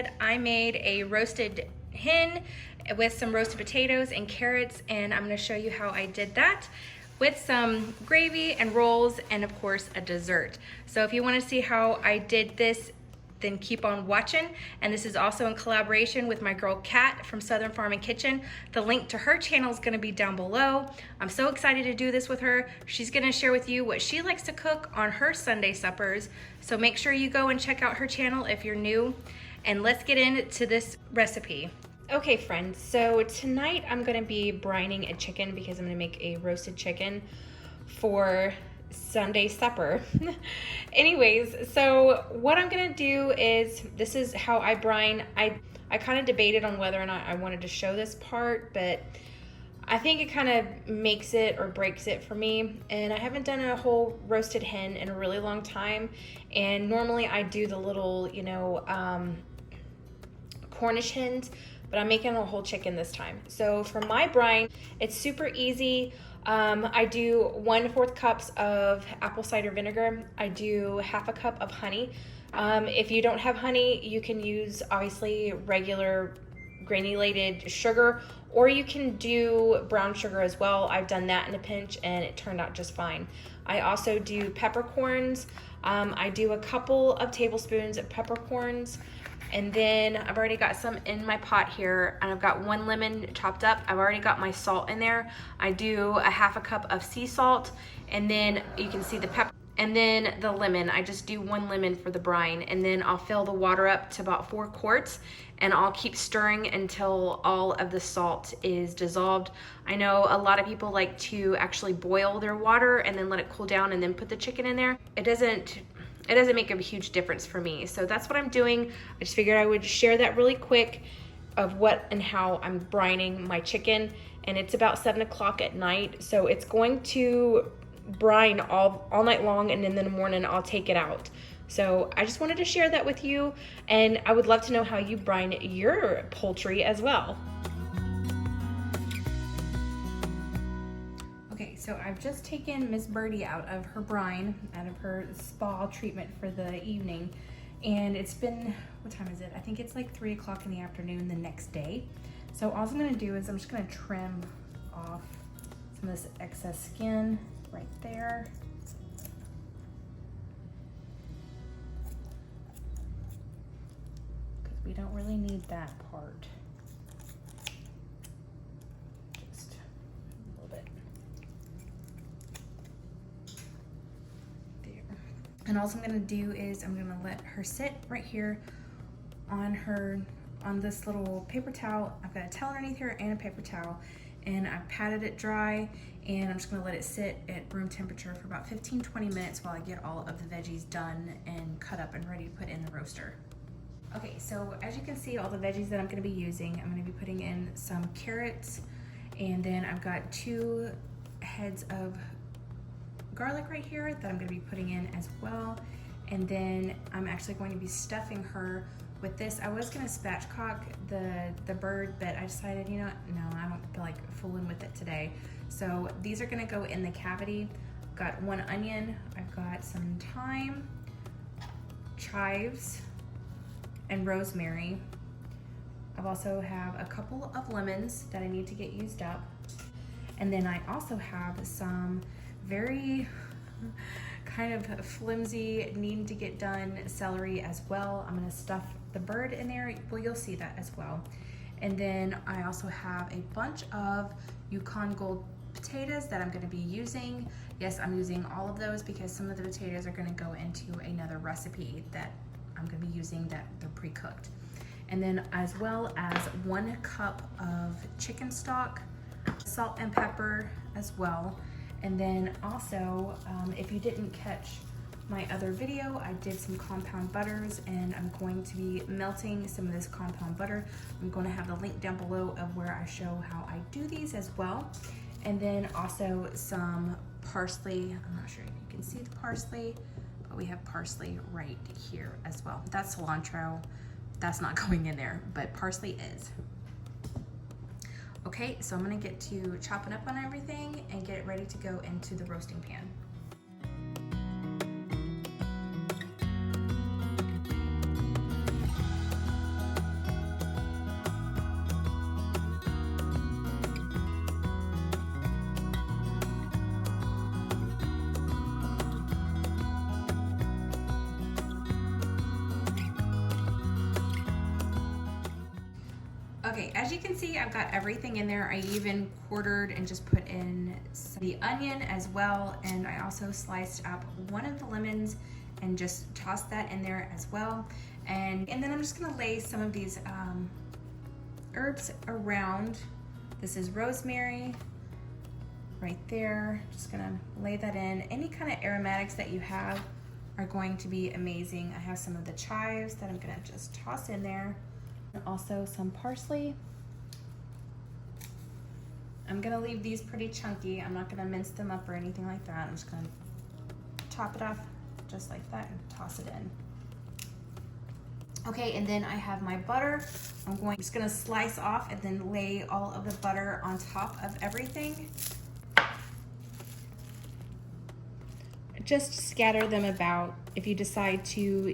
Homestead, I made a roasted hen with some roasted potatoes and carrots, and I'm gonna show you how I did that with some gravy and rolls and of course a dessert. So if you wanna see how I did this, then keep on watching. And this is also in collaboration with my girl Kat from Southern Farm and Kitchen. The link to her channel is gonna be down below. I'm so excited to do this with her. She's gonna share with you what she likes to cook on her Sunday suppers. So make sure you go and check out her channel if you're new. And let's get into this recipe. Okay friends, so tonight I'm gonna be brining a chicken because I'm gonna make a roasted chicken for Sunday supper. Anyways, so what I'm gonna do is, this is how I brine. I kind of debated on whether or not I wanted to show this part, but I think it kind of makes it or breaks it for me. And I haven't done a whole roasted hen in a really long time. And normally I do the little, Cornish hens, but I'm making a whole chicken this time. So for my brine, it's super easy. I do 1/4 cups of apple cider vinegar. I do 1/2 cup of honey. If you don't have honey, you can use obviously regular granulated sugar, or you can do brown sugar as well. I've done that in a pinch and it turned out just fine. I also do peppercorns. I do a couple of tablespoons of peppercorns. And then I've already got some in my pot here, and I've got 1 lemon chopped up. I've already got my salt in there. I do a 1/2 cup of sea salt, and then you can see the pepper, and then the lemon. I just do 1 lemon for the brine, and then I'll fill the water up to about 4 quarts, and I'll keep stirring until all of the salt is dissolved. I know a lot of people like to actually boil their water and then let it cool down and then put the chicken in there. It doesn't make a huge difference for me. So that's what I'm doing. I just figured I would share that really quick of what and how I'm brining my chicken. And it's about 7 o'clock at night. So it's going to brine all night long, and then in the morning I'll take it out. So I just wanted to share that with you, and I would love to know how you brine your poultry as well. So I've just taken Miss Birdie out of her brine, out of her spa treatment for the evening. And it's been, what time is it? I think it's like 3 o'clock in the afternoon the next day. So all I'm gonna do is I'm just gonna trim off some of this excess skin right there. Because we don't really need that part. And all I'm gonna do is I'm gonna let her sit right here on this little paper towel. I've got a towel underneath here and a paper towel, and I've patted it dry, and I'm just gonna let it sit at room temperature for about 15-20 minutes while I get all of the veggies done and cut up and ready to put in the roaster. Okay, so as you can see, all the veggies that I'm gonna be using, I'm gonna be putting in some carrots, and then I've got 2 heads of garlic right here that I'm gonna be putting in as well. And then I'm actually going to be stuffing her with this. I was gonna spatchcock the bird, but I decided, you know what? No, I don't feel like fooling with it today. So these are gonna go in the cavity. I've got 1 onion, I've got some thyme, chives, and rosemary. I also have a couple of lemons that I need to get used up. And then I also have some very kind of flimsy, needing to get done celery as well. I'm gonna stuff the bird in there. Well, you'll see that as well. And then I also have a bunch of Yukon Gold potatoes that I'm gonna be using. Yes, I'm using all of those because some of the potatoes are gonna go into another recipe that I'm gonna be using that they're pre-cooked. And then as well as 1 cup of chicken stock, salt and pepper as well. And then also, if you didn't catch my other video, I did some compound butters, and I'm going to be melting some of this compound butter. I'm going to have the link down below of where I show how I do these as well. And then also some parsley. I'm not sure if you can see the parsley, but we have parsley right here as well. That's cilantro. That's not going in there, but parsley is. Okay, so I'm gonna get to chopping up on everything and get it ready to go into the roasting pan. Okay, as you can see, I've got everything in there. I even quartered and just put in the onion as well. And I also sliced up one of the lemons and just tossed that in there as well. And then I'm just gonna lay some of these herbs around. This is rosemary right there. Just gonna lay that in. Any kind of aromatics that you have are going to be amazing. I have some of the chives that I'm gonna just toss in there. And also some parsley. I'm gonna leave these pretty chunky. I'm not gonna mince them up or anything like that. I'm just gonna top it off just like that and toss it in. Okay, and then I have my butter. I'm just gonna slice off and then lay all of the butter on top of everything. Just scatter them about. If you decide to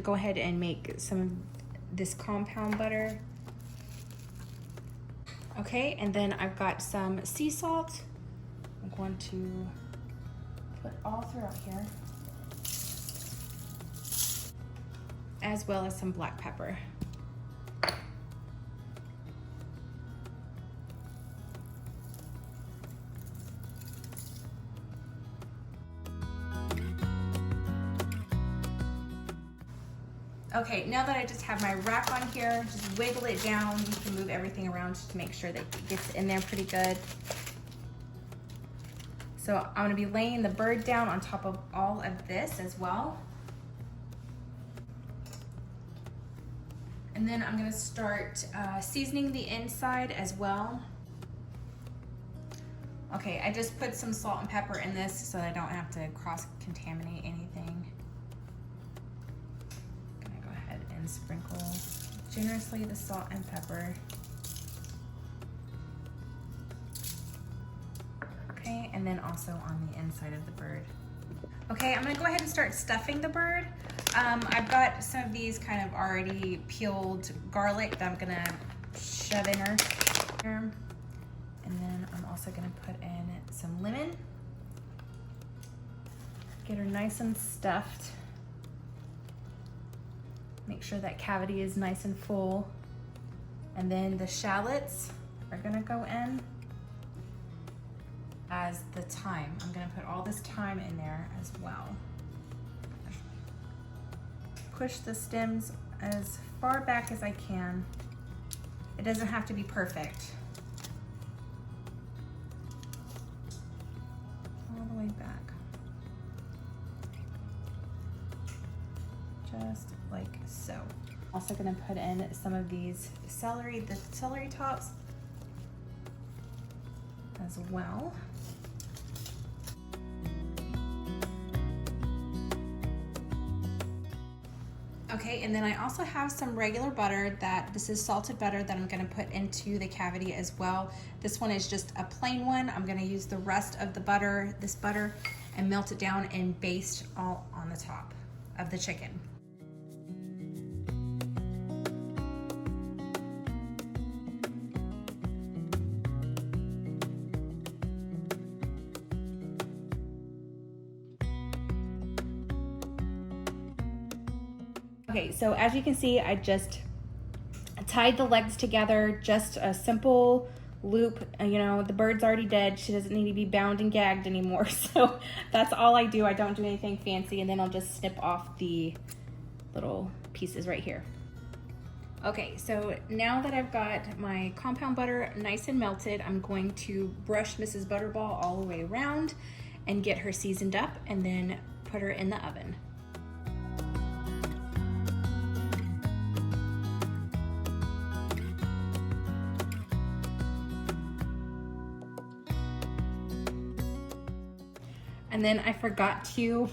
go ahead and make some of this compound butter. Okay, and then I've got some sea salt. I'm going to put all throughout here, as well as some black pepper. Okay, now that I just have my rack on here, just wiggle it down. You can move everything around just to make sure that it gets in there pretty good. So I'm gonna be laying the bird down on top of all of this as well. And then I'm gonna start seasoning the inside as well. Okay, I just put some salt and pepper in this so I don't have to cross-contaminate anything. And sprinkle generously the salt and pepper. Okay, and then also on the inside of the bird. Okay, I'm gonna go ahead and start stuffing the bird. I've got some of these kind of already peeled garlic that I'm gonna shove in her. And then I'm also gonna put in some lemon. Get her nice and stuffed. Make sure that cavity is nice and full. And then the shallots are gonna go in as the thyme. I'm gonna put all this thyme in there as well. Push the stems as far back as I can. It doesn't have to be perfect. All the way back. Just like so. Also gonna put in some of these celery tops as well. Okay, and then I also have some regular butter this is salted butter that I'm gonna put into the cavity as well. This one is just a plain one. I'm gonna use the rest of this butter, and melt it down and baste all on the top of the chicken. Okay, so as you can see, I just tied the legs together, just a simple loop. You know, the bird's already dead. She doesn't need to be bound and gagged anymore. So that's all I do. I don't do anything fancy. And then I'll just snip off the little pieces right here. Okay, so now that I've got my compound butter nice and melted, I'm going to brush Mrs. Butterball all the way around and get her seasoned up, and then put her in the oven. And then I forgot to,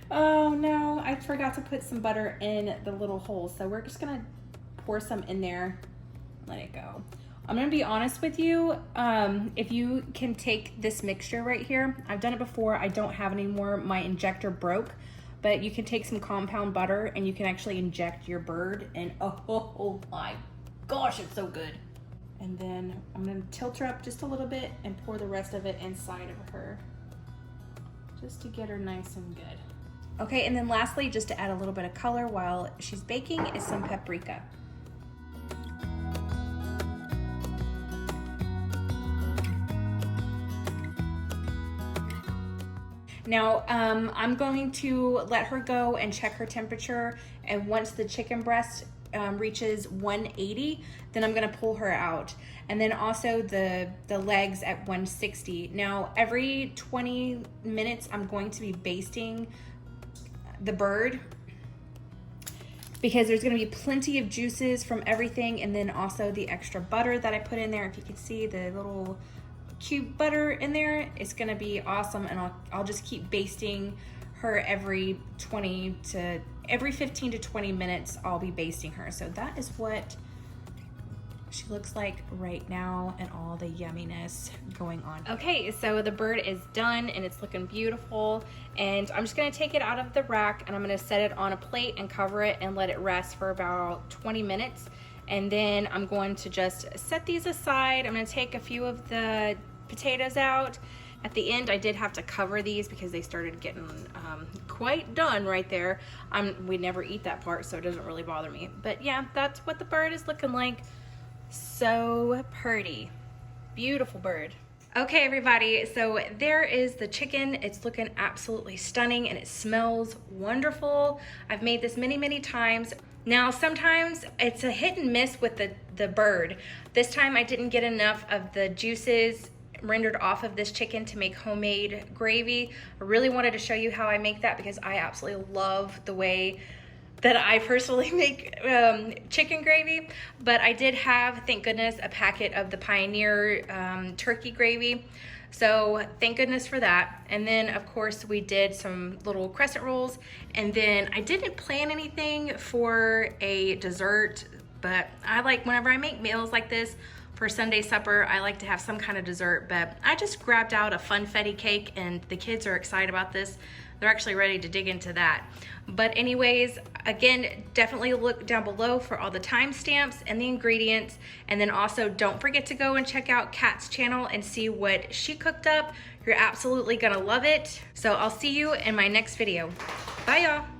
oh no, I forgot to put some butter in the little holes. So we're just gonna pour some in there, let it go. I'm gonna be honest with you, if you can take this mixture right here, I've done it before, I don't have it anymore, my injector broke, but you can take some compound butter and you can actually inject your bird, and oh my gosh, it's so good. And then I'm gonna tilt her up just a little bit and pour the rest of it inside of her, just to get her nice and good. Okay, and then lastly, just to add a little bit of color while she's baking, is some paprika. Now, I'm going to let her go and check her temperature, and once the chicken breast reaches 180, then I'm gonna pull her out. And then also the legs at 160. Now, every 20 minutes, I'm going to be basting the bird because there's gonna be plenty of juices from everything, and then also the extra butter that I put in there. If you can see the little cube butter in there, it's gonna be awesome. And I'll just keep basting her every 15 to 20 minutes. I'll be basting her. So that is what she looks like right now, and all the yumminess going on. Okay, so the bird is done and it's looking beautiful, and I'm just gonna take it out of the rack and I'm gonna set it on a plate and cover it and let it rest for about 20 minutes. And then I'm going to just set these aside. I'm gonna take a few of the potatoes out. At the end, I did have to cover these because they started getting quite done right there. We never eat that part, so it doesn't really bother me. But yeah, that's what the bird is looking like. So pretty. Beautiful bird. Okay, everybody, so there is the chicken. It's looking absolutely stunning and it smells wonderful. I've made this many, many times. Now, sometimes it's a hit and miss with the bird. This time I didn't get enough of the juices rendered off of this chicken to make homemade gravy. I really wanted to show you how I make that because I absolutely love the way that I personally make chicken gravy. But I did have, thank goodness, a packet of the Pioneer turkey gravy. So thank goodness for that. And then of course we did some little crescent rolls, and then I didn't plan anything for a dessert, but I like, whenever I make meals like this for Sunday supper, I like to have some kind of dessert. But I just grabbed out a funfetti cake, and the kids are excited about this. They're actually ready to dig into that. But anyways, again, definitely look down below for all the timestamps and the ingredients. And then also don't forget to go and check out Kat's channel and see what she cooked up. You're absolutely gonna love it. So I'll see you in my next video. Bye, y'all.